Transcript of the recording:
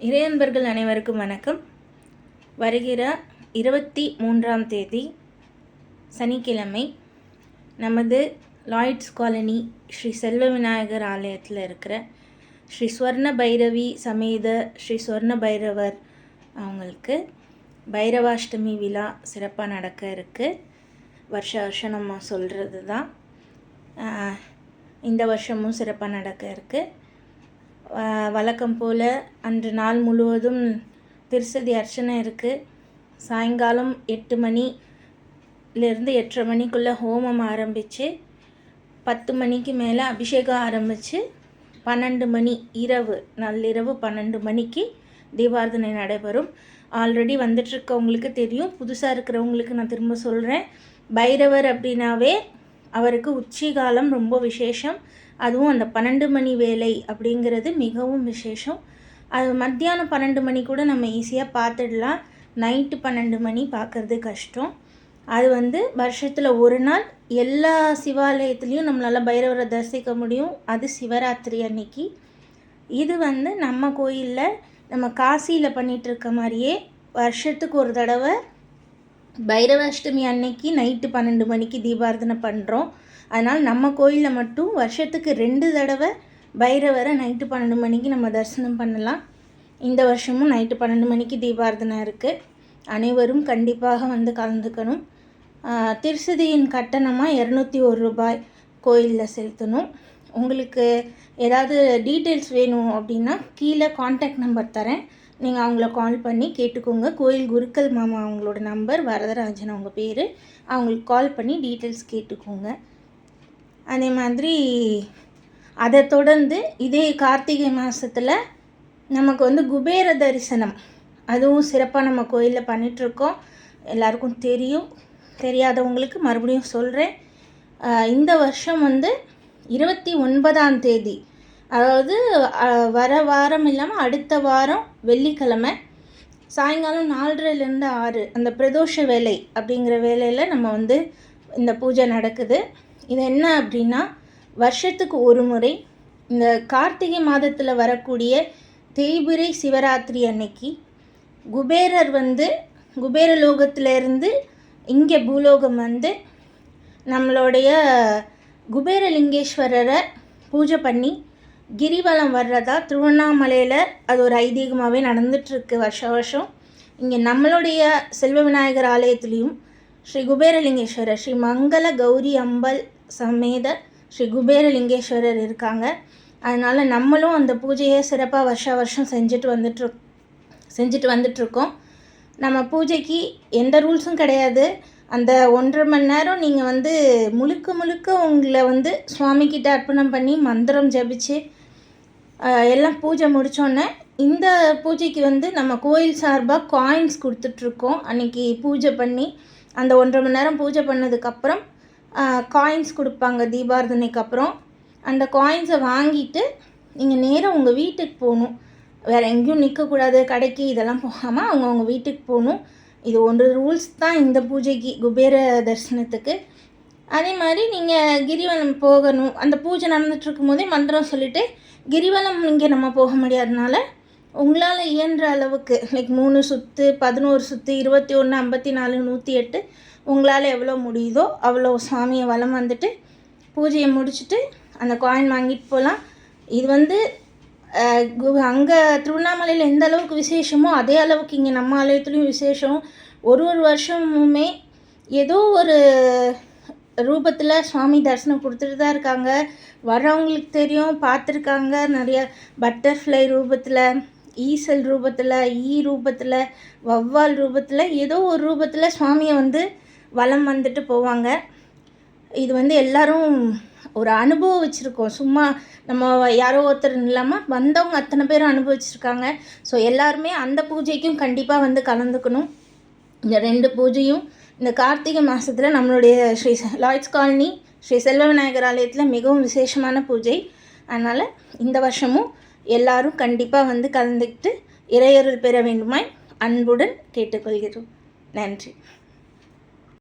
இறையன்பர்கள் அனைவருக்கும் வணக்கம். வருகிற 23ஆம் தேதி சனிக்கிழமை நமது லாய்ட்ஸ் காலனி ஸ்ரீ செல்வ விநாயகர் ஆலயத்தில் இருக்கிற ஸ்ரீ ஸ்வர்ண பைரவி சமேத ஸ்ரீ ஸ்வர்ண பைரவர் அவங்களுக்கு பைரவாஷ்டமி விழா சிறப்பாக நடக்க இருக்குது. வருஷம் நம்ம சொல்கிறது தான். இந்த வருஷமும் சிறப்பாக நடக்க இருக்குது. வழக்கம் போல் அன்று நாள் முழுவதும் திருசதி அர்ச்சனை இருக்குது. சாயங்காலம் 8 மணிலேருந்து 8:30 மணிக்குள்ளே ஹோமம் ஆரம்பித்து 10 மணிக்கு மேலே அபிஷேகம் ஆரம்பித்து 12 மணி நள்ளிரவு 12 மணிக்கு தீபாராதனை நடைபெறும். ஆல்ரெடி வந்துட்டுருக்கவங்களுக்கு தெரியும், புதுசாக இருக்கிறவங்களுக்கு நான் திரும்ப சொல்கிறேன். பைரவர் அப்படின்னாவே அவருக்கு உச்சிகாலம் ரொம்ப விசேஷம். அதுவும் அந்த 12 மணி வேலை அப்படிங்கிறது மிகவும் விசேஷம். அது மத்தியானம் 12 மணி கூட நம்ம ஈஸியாக பார்த்துடலாம். நைட்டு 12 மணி பார்க்குறது கஷ்டம். அது வருஷத்தில் ஒரு நாள் எல்லா சிவாலயத்துலேயும் நம்மளால் பைரவரை தரிசிக்க முடியும். அது சிவராத்திரி அன்னைக்கு. இது நம்ம கோயிலில் நம்ம காசியில் பண்ணிகிட்ருக்க மாதிரியே வருஷத்துக்கு ஒரு தடவை பைரவாஷ்டமி அன்னைக்கு நைட்டு 12 மணிக்கு தீபாராதனை பண்ணுறோம். அதனால் நம்ம கோயிலில் மட்டும் வருஷத்துக்கு 2 தடவை பைரவரை நைட்டு 12 மணிக்கு நம்ம தரிசனம் பண்ணலாம். இந்த வருஷமும் நைட்டு 12 மணிக்கு தீபாராதனை இருக்குது. அனைவரும் கண்டிப்பாக கலந்துக்கணும். திருசதியின் கட்டணமாக 201 ரூபாய் கோயிலில் செலுத்தணும். உங்களுக்கு ஏதாவது டீட்டெயில்ஸ் வேணும் அப்படின்னா கீழே கான்டாக்ட் நம்பர் தரேன், நீங்கள் அவங்கள கால் பண்ணி கேட்டுக்கோங்க. கோயில் குருக்கள் மாமா அவங்களோட நம்பர் வரதராஜன் அவங்க பேர். அவங்களுக்கு கால் பண்ணி டீட்டெயில்ஸ் கேட்டுக்கோங்க. அதே மாதிரி அதை தொடர்ந்து இதே கார்த்திகை மாதத்தில் நமக்கு குபேர தரிசனம் அதுவும் சிறப்பாக நம்ம கோயிலில் பண்ணிகிட்ருக்கோம். எல்லாருக்கும் தெரியும். தெரியாதவங்களுக்கு மறுபடியும் சொல்கிறேன். இந்த வருஷம் 29ஆம் தேதி, அதாவது வர வாரம் இல்லாமல் அடுத்த வாரம் வெள்ளிக்கிழமை சாயங்காலம் 4:30லேருந்து 6 அந்த பிரதோஷ வேலை அப்படிங்கிற வேலையில் நம்ம இந்த பூஜை நடக்குது. இது என்ன அப்படின்னா, வருஷத்துக்கு ஒரு முறை இந்த கார்த்திகை மாதத்தில் வரக்கூடிய தேய்பிறை சிவராத்திரி அன்னைக்கு குபேரர் குபேர லோகத்திலேருந்து இங்கே பூலோகம் நம்மளுடைய குபேரலிங்கேஸ்வரரை பூஜை பண்ணி கிரிவலம் வர்றதா திருவண்ணாமலையில் அது ஒரு ஐதீகமாகவே நடந்துகிட்ருக்கு வருஷம். இங்கே நம்மளுடைய செல்வ விநாயகர் ஆலயத்துலேயும் ஸ்ரீ குபேரலிங்கேஸ்வரர் ஸ்ரீ மங்கள கௌரி அம்பல் சமேத ஸ்ரீ குபேரலிங்கேஸ்வரர் இருக்காங்க. அதனால் நம்மளும் அந்த பூஜையை சிறப்பாக வருஷம் செஞ்சுட்டு வந்துட்ருக்கோம். நம்ம பூஜைக்கு எந்த ரூல்ஸும் கிடையாது. அந்த 1.5 மணி நேரம் நீங்கள் முழுக்க உங்களை சுவாமிக்கிட்ட அர்ப்பணம் பண்ணி மந்திரம் ஜபிச்சு எல்லாம் பூஜை முடித்தோன்னே இந்த பூஜைக்கு நம்ம கோயில் சார்பாக காயின்ஸ் கொடுத்துட்ருக்கோம். அன்றைக்கி பூஜை பண்ணி அந்த 1.5 மணி நேரம் பூஜை பண்ணதுக்கப்புறம் காயின்ஸ் கொடுப்பாங்க. தீபாராதனைக்கு அப்புறம் அந்த காயின்ஸை வாங்கிட்டு நீங்கள் நேராக உங்கள் வீட்டுக்கு போகணும். வேறு எங்கேயும் நிற்கக்கூடாது, கடைக்கு இதெல்லாம் போகாமல் அவங்க வீட்டுக்கு போகணும். இது ஒரு ரூல்ஸ் தான் இந்த பூஜைக்கு, குபேர தரிசனத்துக்கு. அதே மாதிரி நீங்கள் கிரிவலம் போகணும். அந்த பூஜை நடந்துகிட்ருக்கும் போதே மந்திரம் சொல்லிவிட்டு கிரிவலம் இங்கே நம்ம போக முடியாதனால உங்களால் இயன்ற அளவுக்கு 3 சுற்று, 11 சுற்று, 21, 54, 108 உங்களால் எவ்வளோ முடியுதோ அவ்வளோ சுவாமியை வலம் பூஜையை முடிச்சுட்டு அந்த காயின் வாங்கிட்டு போகலாம். இது அங்கே திருவண்ணாமலையில் எந்த அளவுக்கு விசேஷமோ அதே அளவுக்கு இங்கே நம்ம ஆலயத்துலேயும் விசேஷம். ஒரு வருஷமுமே ஏதோ ஒரு ரூபத்தில் சுவாமி தரிசனம் கொடுத்துட்டு தான் இருக்காங்க. வர்றவங்களுக்கு தெரியும், பார்த்துருக்காங்க. நிறைய பட்டர்ஃப்ளை ரூபத்தில், ஈசல் ரூபத்தில், ரூபத்தில், வவ்வால் ரூபத்தில், ஏதோ ஒரு ரூபத்தில் சுவாமியை வலம் போவாங்க. இது எல்லாரும் ஒரு அனுபவம் வச்சுருக்கோம். சும்மா நம்ம யாரோ ஒருத்தர் இல்லாமல் வந்தவங்க அத்தனை பேரும் அனுபவிச்சிருக்காங்க. ஸோ எல்லாருமே அந்த பூஜைக்கும் கண்டிப்பாக கலந்துக்கணும். இந்த 2 பூஜையும் இந்த கார்த்திகை மாதத்தில் நம்மளுடைய ஸ்ரீ லாய்ட்ஸ் காலனி ஸ்ரீ செல்வ விநாயகர் ஆலயத்தில் மிகவும் விசேஷமான பூஜை. அதனால் இந்த வருஷமும் எல்லாரும் கண்டிப்பாக கலந்துக்கிட்டு இறையருள் பெற வேண்டுமாய் அன்புடன் கேட்டுக்கொள்கிறோம். நன்றி.